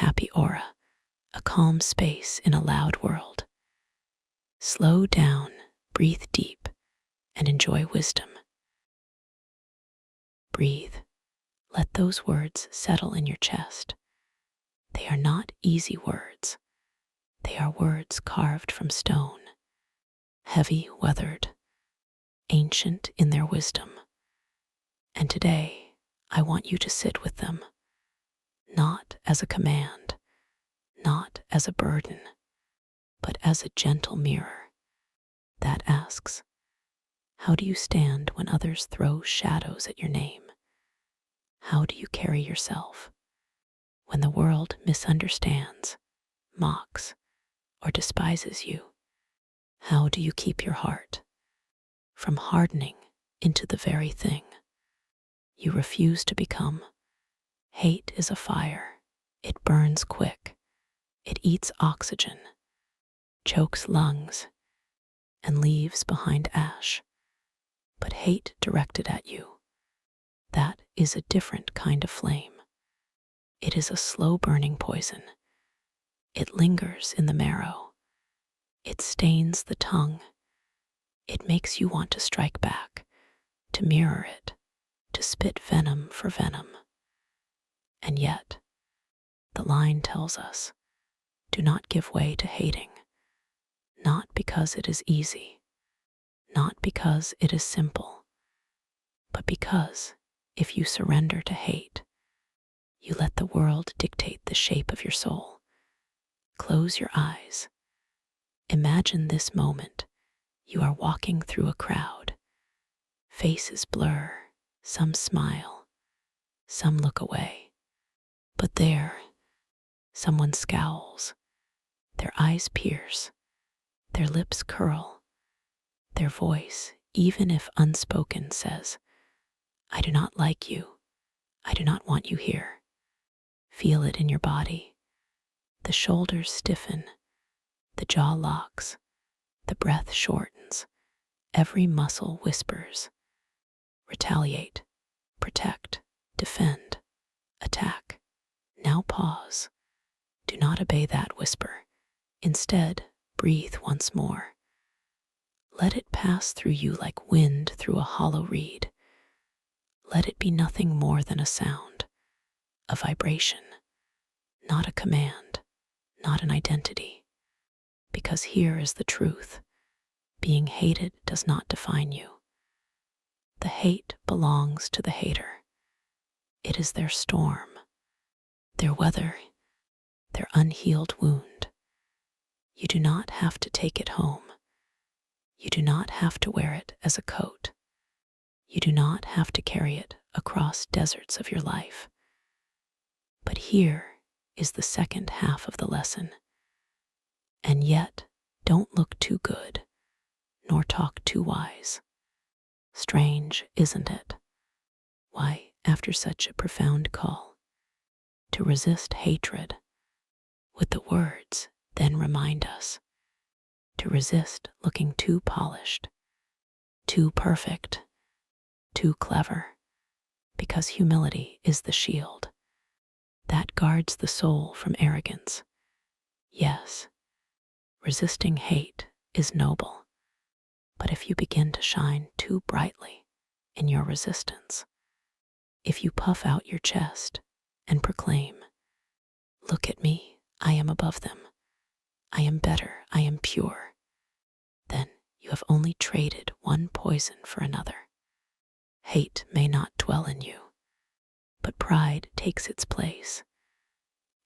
happy aura, a calm space in a loud world. Slow down, breathe deep, and enjoy wisdom. Breathe. Let those words settle in your chest. They are not easy words. They are words carved from stone, heavy, weathered, ancient in their wisdom. And today, I want you to sit with them, not as a command, not as a burden, but as a gentle mirror that asks, how do you stand when others throw shadows at your name? How do you carry yourself when the world misunderstands, mocks, or despises you? How do you keep your heart from hardening into the very thing you refuse to become? Hate is a fire. It burns quick. It eats oxygen, chokes lungs, and leaves behind ash. But hate directed at you, that is a different kind of flame. It is a slow-burning poison. It lingers in the marrow. It stains the tongue. It makes you want to strike back, to mirror it, to spit venom for venom. And yet, the line tells us, do not give way to hating, not because it is easy, not because it is simple, but because if you surrender to hate, you let the world dictate the shape of your soul. Close your eyes. Imagine this moment. You are walking through a crowd. Faces blur, some smile, some look away. But there, someone scowls. Their eyes pierce, their lips curl. Their voice, even if unspoken, says, I do not like you. I do not want you here. Feel it in your body. The shoulders stiffen, the jaw locks, the breath shortens, every muscle whispers. Retaliate, protect, defend, attack. Now pause. Do not obey that whisper. Instead, breathe once more. Let it pass through you like wind through a hollow reed. Let it be nothing more than a sound, a vibration, not a command, not an identity. Because here is the truth. Being hated does not define you. The hate belongs to the hater. It is their storm, their weather, their unhealed wound. You do not have to take it home. You do not have to wear it as a coat. You do not have to carry it across deserts of your life. But here is the second half of the lesson. And yet, don't look too good, nor talk too wise. Strange, isn't it? Why, after such a profound call to resist hatred, would the words then remind us to resist looking too polished, too perfect, too clever, because humility is the shield that guards the soul from arrogance. Yes, resisting hate is noble, but if you begin to shine too brightly in your resistance, if you puff out your chest and proclaim, look at me, I am above them, I am better, I am pure, then you have only traded one poison for another. Hate may not dwell in you, but pride takes its place,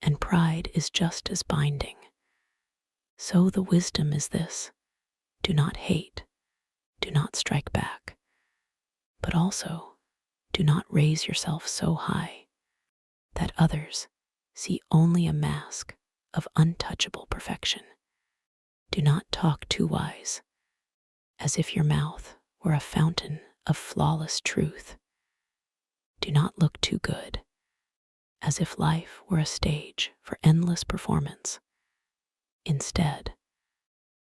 and pride is just as binding. So the wisdom is this: do not hate, do not strike back, but also do not raise yourself so high that others see only a mask of untouchable perfection. Do not talk too wise, as if your mouth were a fountain of flawless truth. Do not look too good, as if life were a stage for endless performance. Instead,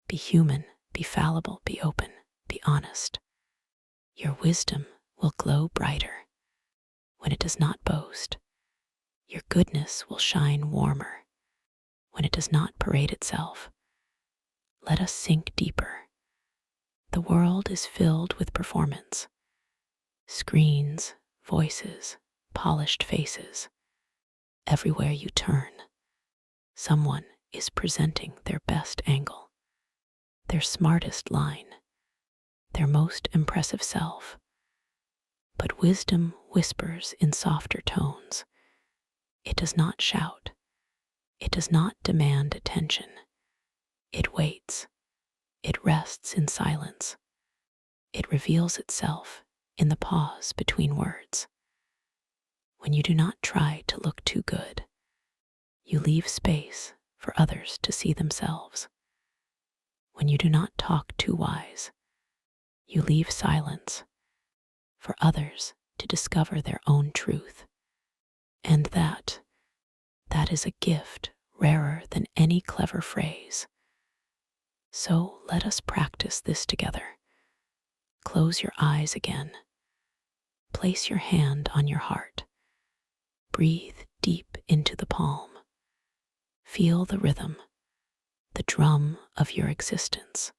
be human, be fallible, be open, be honest. Your wisdom will glow brighter when it does not boast. Your goodness will shine warmer when it does not parade itself. Let us sink deeper. The world is filled with performance. Screens, voices, polished faces. Everywhere you turn, someone is presenting their best angle, their smartest line, their most impressive self. But wisdom whispers in softer tones. It does not shout. It does not demand attention. It waits. It rests in silence. It reveals itself in the pause between words. When you do not try to look too good, you leave space for others to see themselves. When you do not talk too wise, you leave silence for others to discover their own truth. And that is a gift rarer than any clever phrase. So let us practice this together. Close your eyes again. Place your hand on your heart. Breathe deep into the palm. Feel the rhythm, the drum of your existence.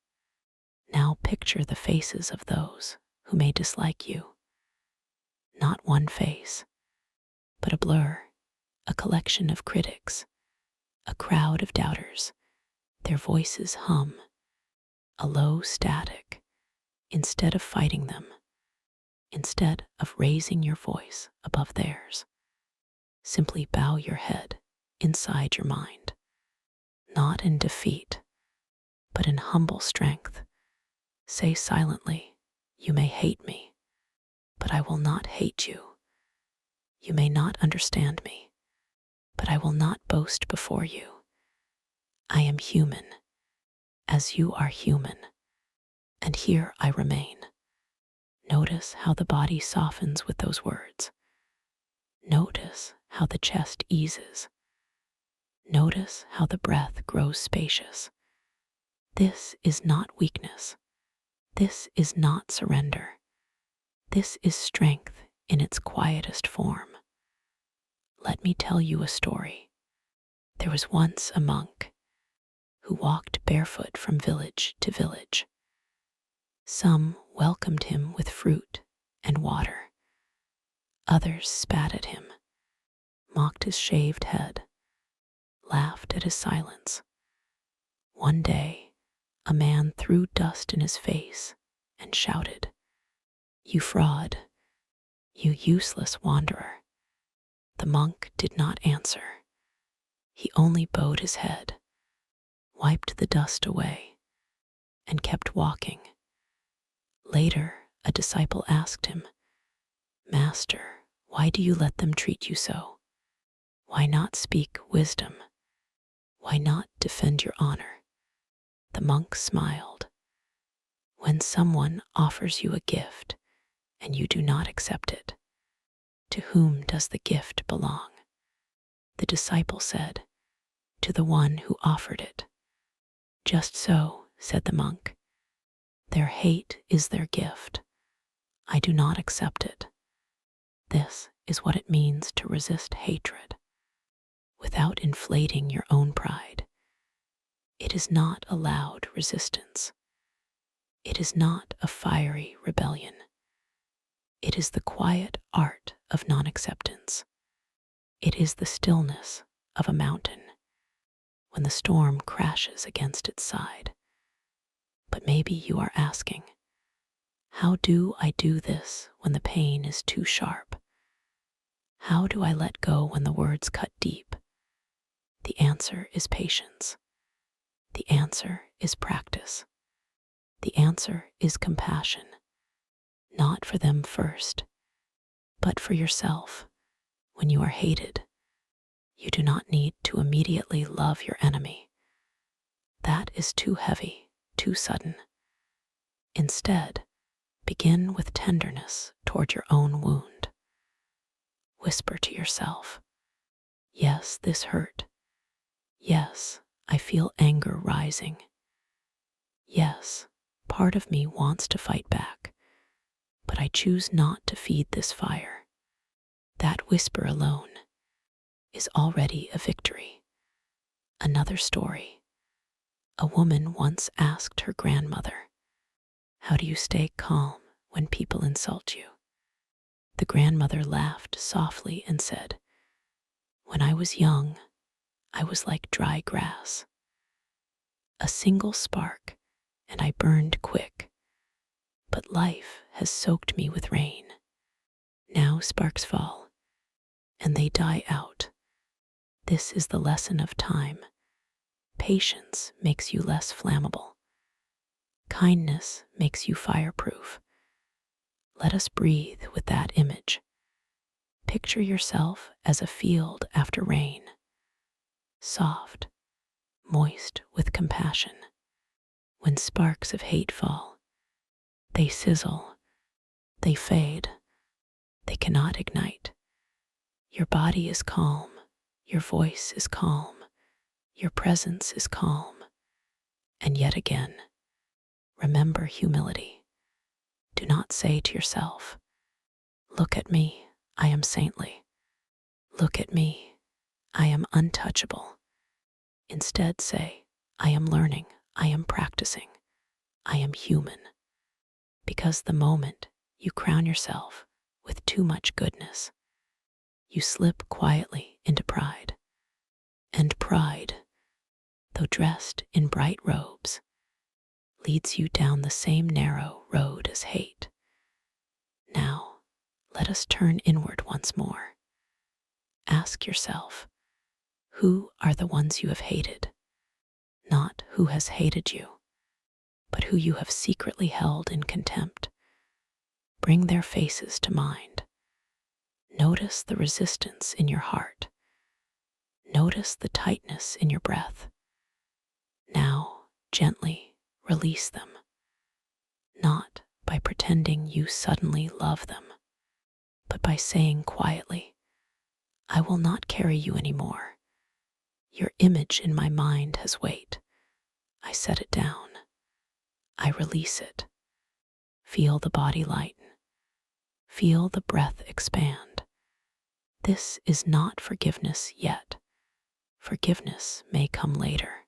Now picture the faces of those who may dislike you. Not one face, but a blur, a collection of critics, a crowd of doubters. Their voices hum, a low static. Instead of fighting them, instead of raising your voice above theirs, simply bow your head inside your mind, not in defeat, but in humble strength. Say silently, "You may hate me, but I will not hate you. You may not understand me, but I will not boast before you. I am human, as you are human, and here I remain." Notice how the body softens with those words. Notice how the chest eases. Notice how the breath grows spacious. This is not weakness. This is not surrender. This is strength in its quietest form. Let me tell you a story. There was once a monk who walked barefoot from village to village. Some welcomed him with fruit and water. Others spat at him, mocked his shaved head, laughed at his silence. One day, a man threw dust in his face and shouted, "You fraud, you useless wanderer." The monk did not answer. He only bowed his head, wiped the dust away, and kept walking. Later, a disciple asked him, "Master, why do you let them treat you so? Why not speak wisdom? Why not defend your honor?" The monk smiled. "When someone offers you a gift and you do not accept it, to whom does the gift belong?" The disciple said, "To the one who offered it." "Just so," said the monk. "Their hate is their gift. I do not accept it." This is what it means to resist hatred without inflating your own pride. It is not a loud resistance. It is not a fiery rebellion. It is the quiet art of non-acceptance. It is the stillness of a mountain when the storm crashes against its side. But maybe you are asking, how do I do this when the pain is too sharp? How do I let go when the words cut deep? The answer is patience. The answer is practice. The answer is compassion, not for them first, but for yourself. When you are hated, you do not need to immediately love your enemy. That is too heavy, too sudden. Instead, begin with tenderness toward your own wound. Whisper to yourself, "Yes, this hurt. Yes, I feel anger rising. Yes, part of me wants to fight back, but I choose not to feed this fire." That whisper alone is already a victory, Another story. A woman once asked her grandmother, "How do you stay calm when people insult you?" The grandmother laughed softly and said, "When I was young, I was like dry grass. A single spark, and I burned quick. But life has soaked me with rain. Now sparks fall, and they die out. This is the lesson of time. Patience makes you less flammable. Kindness makes you fireproof." Let us breathe with that image. Picture yourself as a field after rain, soft, moist with compassion. When sparks of hate fall, they sizzle, they fade, they cannot ignite. Your body is calm, your voice is calm, your presence is calm. And yet again, remember humility. Do not say to yourself, "Look at me, I am saintly. Look at me, I am untouchable." Instead say, "I am learning, I am practicing, I am human." Because the moment you crown yourself with too much goodness, you slip quietly into pride. And pride, though dressed in bright robes, leads you down the same narrow road as hate. Now, let us turn inward once more. Ask yourself, who are the ones you have hated? Not who has hated you, but who you have secretly held in contempt. Bring their faces to mind. Notice the resistance in your heart. Notice the tightness in your breath. Now, gently release them, not by pretending you suddenly love them, but by saying quietly, "I will not carry you anymore. Your image in my mind has weight. I set it down. I release it." Feel the body lighten. Feel the breath expand. This is not forgiveness yet. Forgiveness may come later.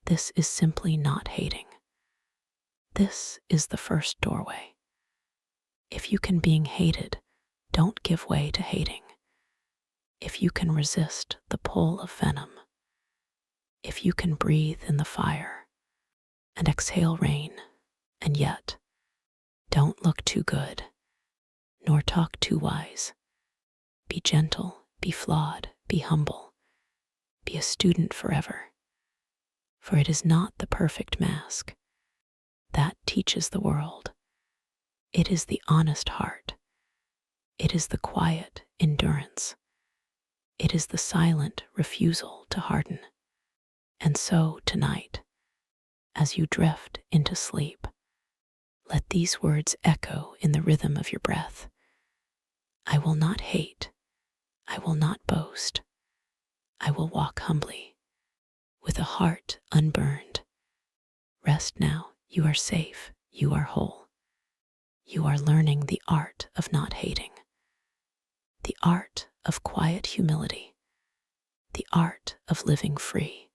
This is simply not hating. This is the first doorway. If you can being hated, don't give way to hating. If you can resist the pull of venom, if you can breathe in the fire and exhale rain, and yet don't look too good, nor talk too wise. Be gentle, be flawed, be humble, be a student forever. For it is not the perfect mask that teaches the world. It is the honest heart. It is the quiet endurance. It is the silent refusal to harden. And so tonight, as you drift into sleep, let these words echo in the rhythm of your breath. I will not hate. I will not boast. I will walk humbly, with a heart unburned. Rest now. You are safe. You are whole. You are learning the art of not hating, the art of quiet humility, the art of living free.